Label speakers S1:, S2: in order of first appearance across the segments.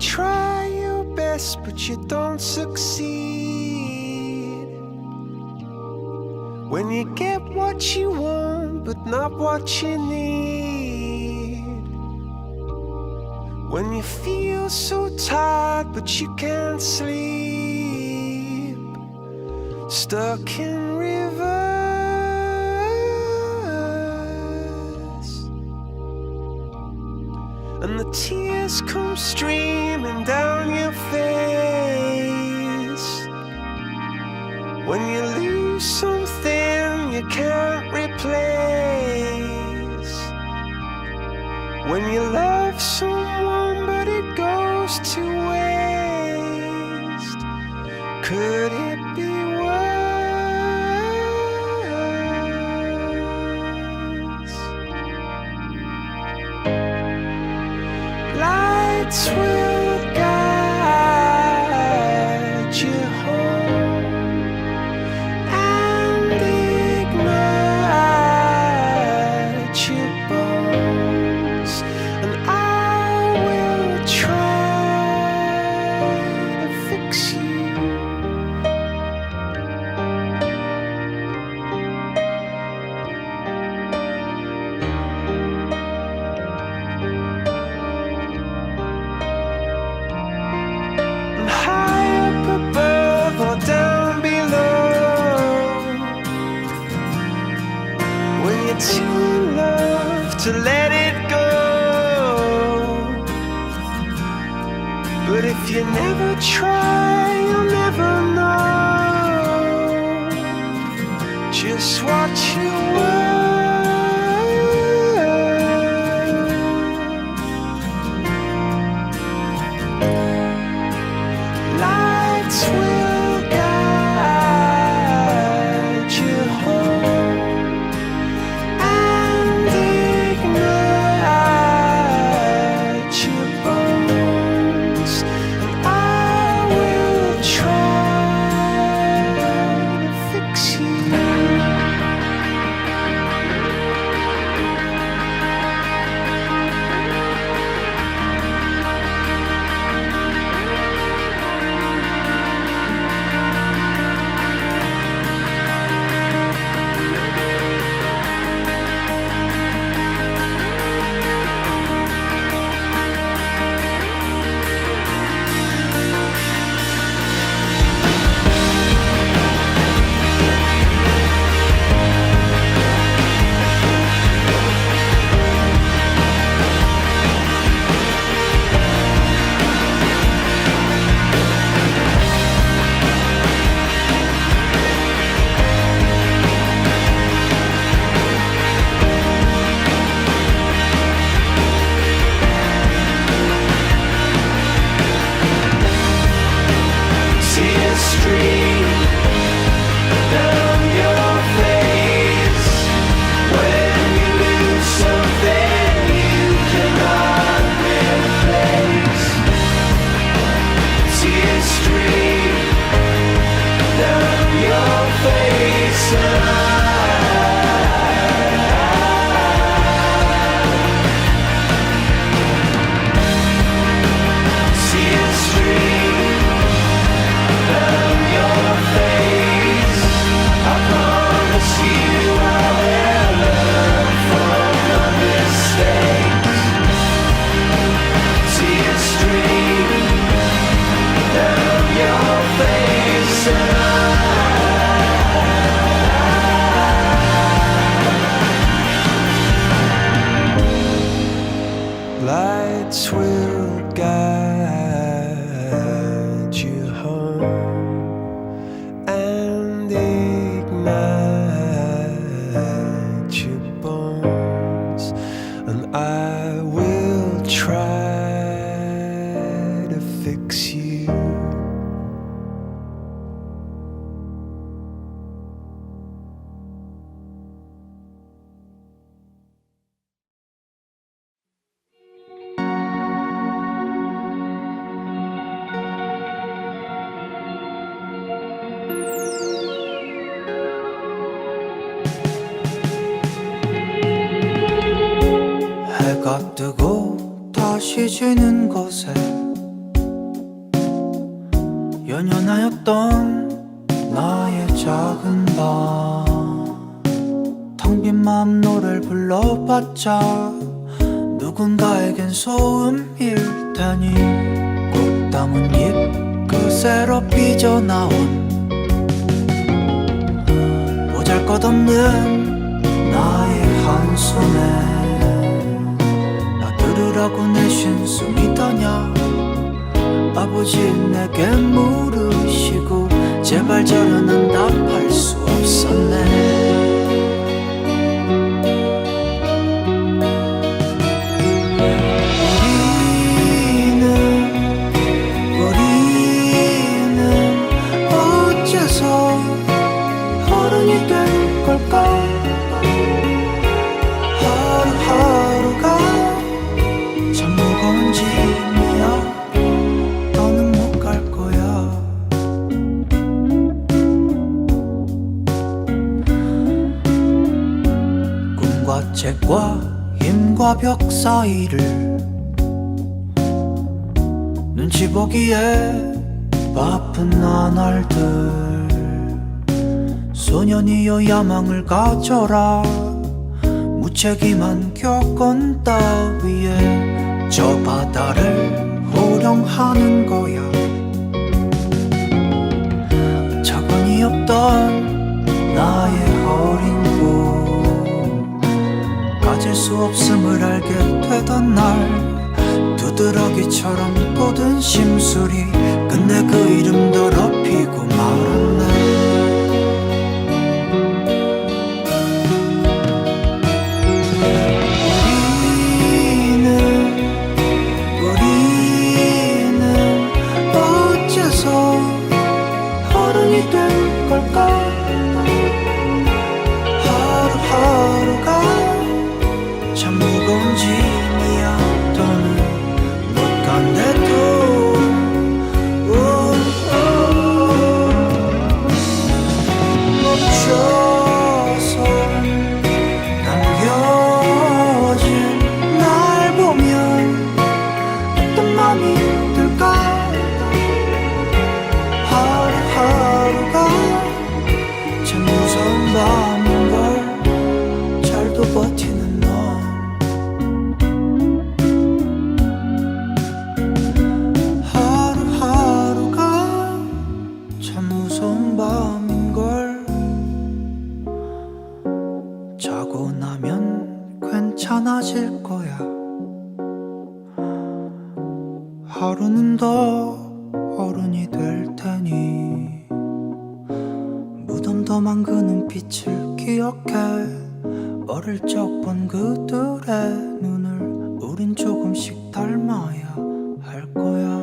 S1: try your best but you don't succeed. When you get what you want but not what you need. When you feel so tired but you can't sleep. Stuck in reverse. And the tears come streaming down your face. When you lose something you can't replace. When you love someone but it goes to waste. Could it be worse? Lights will guide you home and ignite your bones, and I will try to fix you. Too in love to let it go. But if you never try, you'll never know just what you were. Lights will guide you home. Lights will guide you home and ignite your bones, and I will try to fix you.
S2: 해가 뜨고 다시 지는 곳에 연연하였던 나의 작은 방, 텅 빈 마음 노래를 불러봤자 누군가에겐 소음일 테니 꽃다문 잎 그새로 삐져나온 보잘것없는 나의 한숨에 나 들으라고 내쉰 숨이더냐. 아버지 내게 물으시고 제발 저러는 답할 수 없었네. 하루하루가 참 무거운 짐이야. 너는 못 갈 거야. 꿈과 책과 힘과 벽 사이를 눈치 보기에 바쁜 나날들, 소년이여 야망을 가져라. 무책임한 교권 따위에 저 바다를 호령하는 거야. 자본이 없던 나의 어린 꿈 가질 수 없음을 알게 되던 날, 두드러기처럼 돋은 심술이 끝내 그 이름 더럽히고 말았네. 하루하루가 참 무거운 짐이야. 더는 못 간대도 멈춰서 남겨진 날 보면 어떤 맘이 들까. 하루하루가 참 무서운 밤인걸 잘도 버티는 넌. 하루하루가 참 무서운 밤인걸. 자고 나면 괜찮아질 거야. 하루는 더 어른이 될 테니 무덤덤한 그 눈빛을 기억해. 어릴 적 본 그들의 눈을 우린 조금씩 닮아야 할 거야.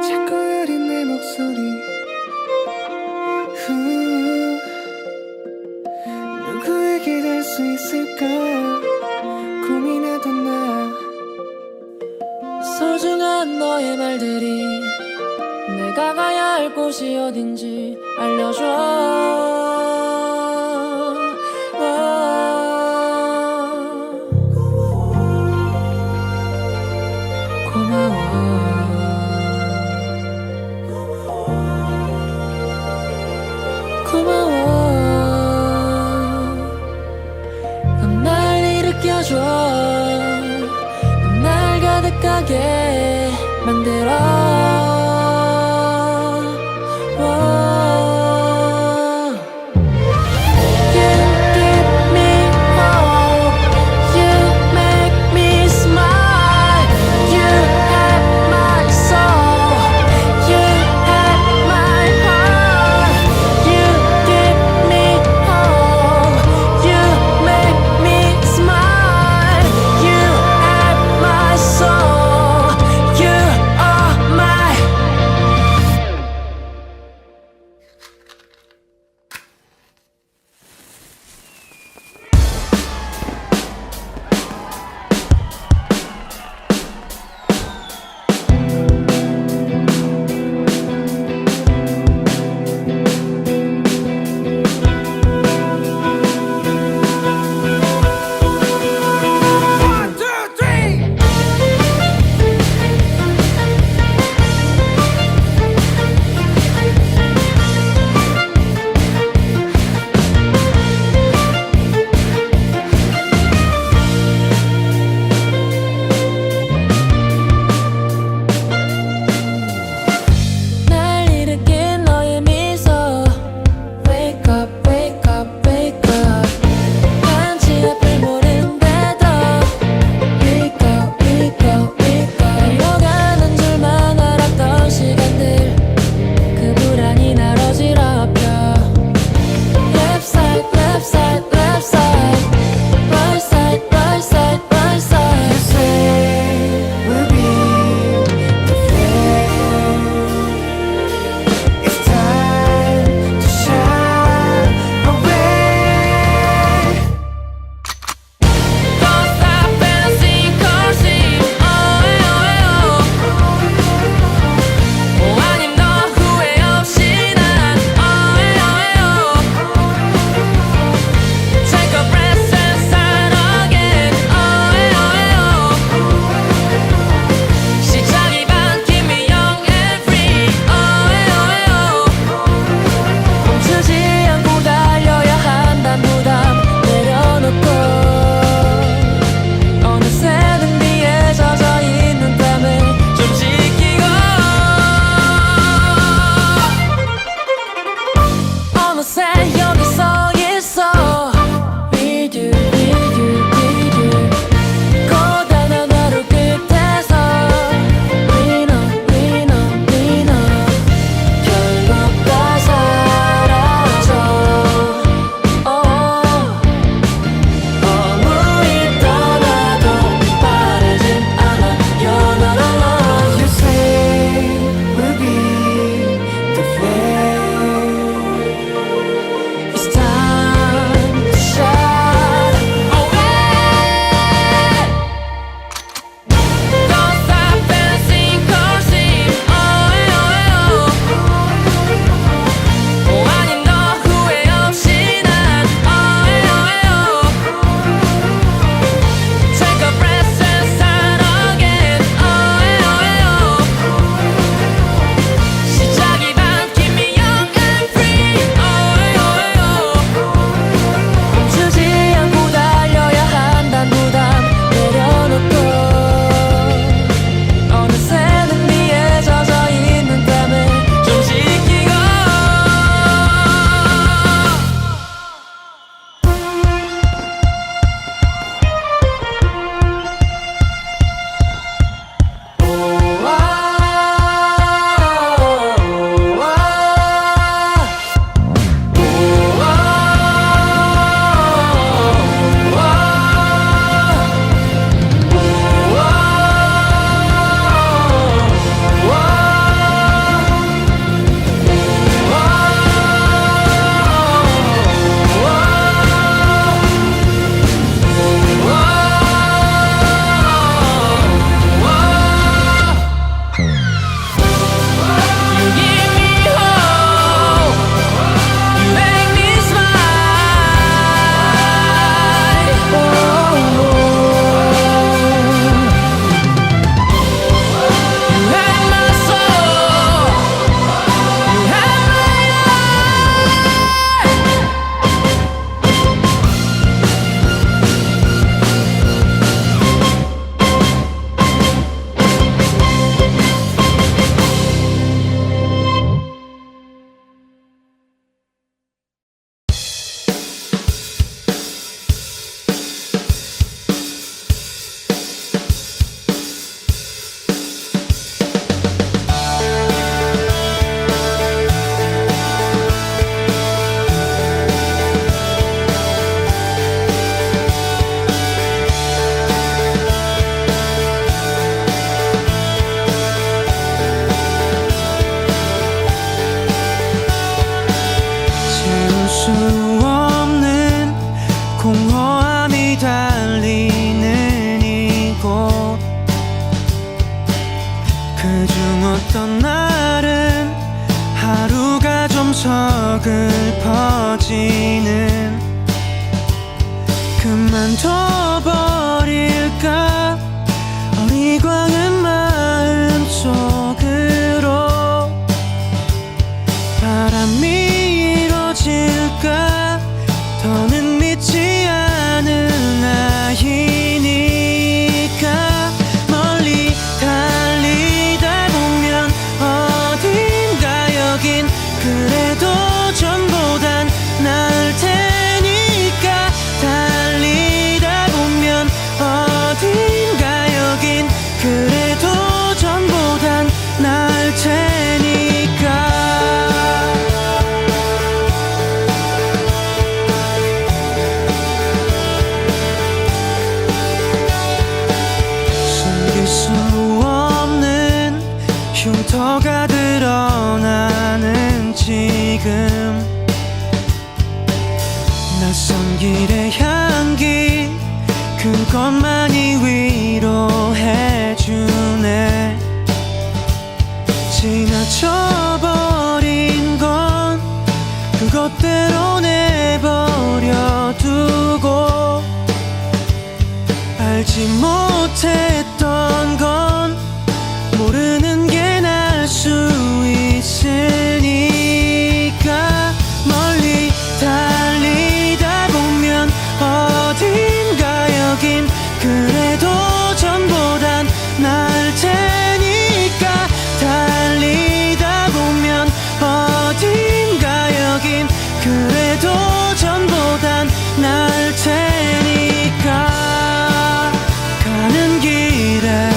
S1: 자꾸 흐린 내 목소리 누구에게 닿을 수 있을까 고민
S3: 너의 말들이 내가 가야 할 곳이 어딘지 알려줘. 고마워. 넌 날 일으켜줘. 넌 날 가득하게 만들어.
S2: 마음이 달리는 이곳 그중 어떤 날은 하루가 좀 서글퍼지는 그만둬버릴까 어리광은 마음속으로 바람이 이뤄질까 더는 믿지 않은 아이니까 멀리 달리다 보면 어딘가 여긴 그래도 전보단 나을 테니까 달리다 보면 어딘가 여긴 그래도 전보단 나을 테니까 숨길 수 없는 흉터가 드러나는 지금 낯선 길의 향기 그것만이 위로해주네 지나쳐버린 건 그것대로 내버려 두고 알지 못했던 건 모르는 게 날 수 있으니까 멀리 달리다 보면 어딘가 여긴 그래도 전보단 나을 테니까 달리다 보면 어딘가 여긴 그래도 전보단 나을 테니까 가는 길에